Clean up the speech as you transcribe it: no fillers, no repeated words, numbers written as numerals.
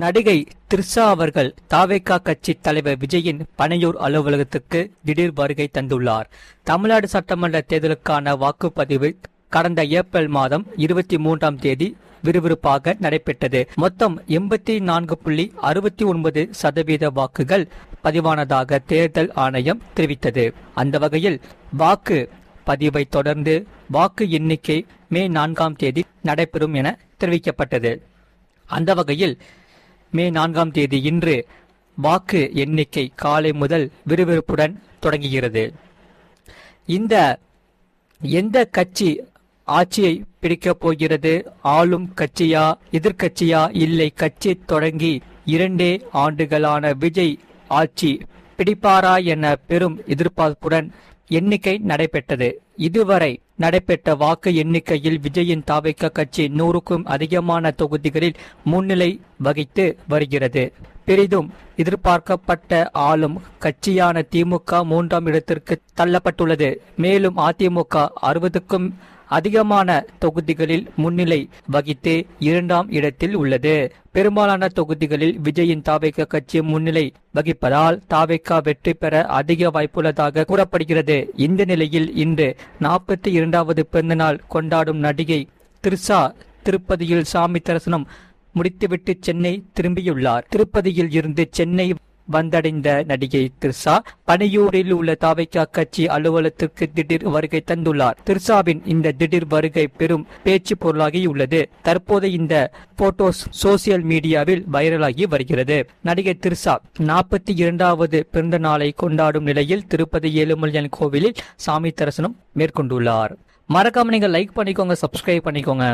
நடிகை த்ரிஷா அவர்கள் தாவேகா கட்சி தலைவர் விஜயின் பனையூர் அலுவலகத்துக்கு திடீர் வருகை தந்துள்ளார். தமிழ்நாடு சட்டமன்ற தேர்தலுக்கான வாக்குப்பதிவு கடந்த ஏப்ரல் மாதம் 23ஆம் தேதி விறுவிறுப்பாக நடைபெற்றது. மொத்தம் 84.69% வாக்குகள் பதிவானதாக தேர்தல் ஆணையம் தெரிவித்தது. அந்த வகையில் வாக்கு பதிவை தொடர்ந்து வாக்கு எண்ணிக்கை மே 4ஆம் தேதி நடைபெறும் என தெரிவிக்கப்பட்டது. அந்த வகையில் மே 4ஆம் தேதி இன்று வாக்கு எண்ணிக்கை காலை முதல் விறுவிறுப்புடன் தொடங்குகிறது. எந்த கட்சி ஆட்சியை பிடிக்கப் போகிறது? ஆளும் கட்சியா, எதிர்கட்சியா, இல்லை கட்சி தொடங்கி 2 ஆண்டுகளான விஜய் ஆட்சி பிடிப்பாரா என பெரும் எதிர்பார்ப்புடன் எண்ணிக்கை நடைபெற்றது. இதுவரை நடைபெற்ற வாக்கு எண்ணிக்கையில் விஜயின் தாவேகா கட்சி 100க்கும் அதிகமான தொகுதிகளில் முன்னிலை வகித்து வருகிறது. பெரிதும் எதிர்பார்க்கப்பட்ட ஆளும் கட்சியான திமுக 3ஆம் இடத்திற்கு தள்ளப்பட்டுள்ளது. மேலும் அதிமுக 60க்கும் அதிகமான தொகுதிகளில் முன்னிலை வகித்து 2ஆம் இடத்தில் உள்ளது. பெரும்பாலான தொகுதிகளில் விஜயின் தாவேகா கட்சி முன்னிலை வகிப்பதால் தாவேகா வெற்றி பெற அதிக வாய்ப்புள்ளதாக கூறப்படுகிறது. இந்த நிலையில் இன்று 42வது பிறந்தநாள் கொண்டாடும் நடிகை த்ரிஷா திருப்பதியில் சாமி தரிசனம் முடித்துவிட்டு சென்னை திரும்பியுள்ளார். திருப்பதியில் இருந்து சென்னை வந்தடைந்த நடிகை த்ரிஷா பனையூரில் உள்ள தாவேகா கட்சி அலுவலகத்திற்கு திடீர் வருகை தந்துள்ளார். த்ரிஷாவின் இந்த திடீர் வருகை பெரும் பேச்சு பொருளாகி உள்ளது. தற்போது இந்த போட்டோஸ் சோசியல் மீடியாவில் வைரலாகி வருகிறது. நடிகை த்ரிஷா 42வது பிறந்த நாளை கொண்டாடும் நிலையில் திருப்பதி ஏழுமலையான் கோவிலில் சாமி தரிசனம் மேற்கொண்டுள்ளார். மறக்காம நீங்க லைக் பண்ணிக்கோங்க, சப்ஸ்கிரைப் பண்ணிக்கோங்க.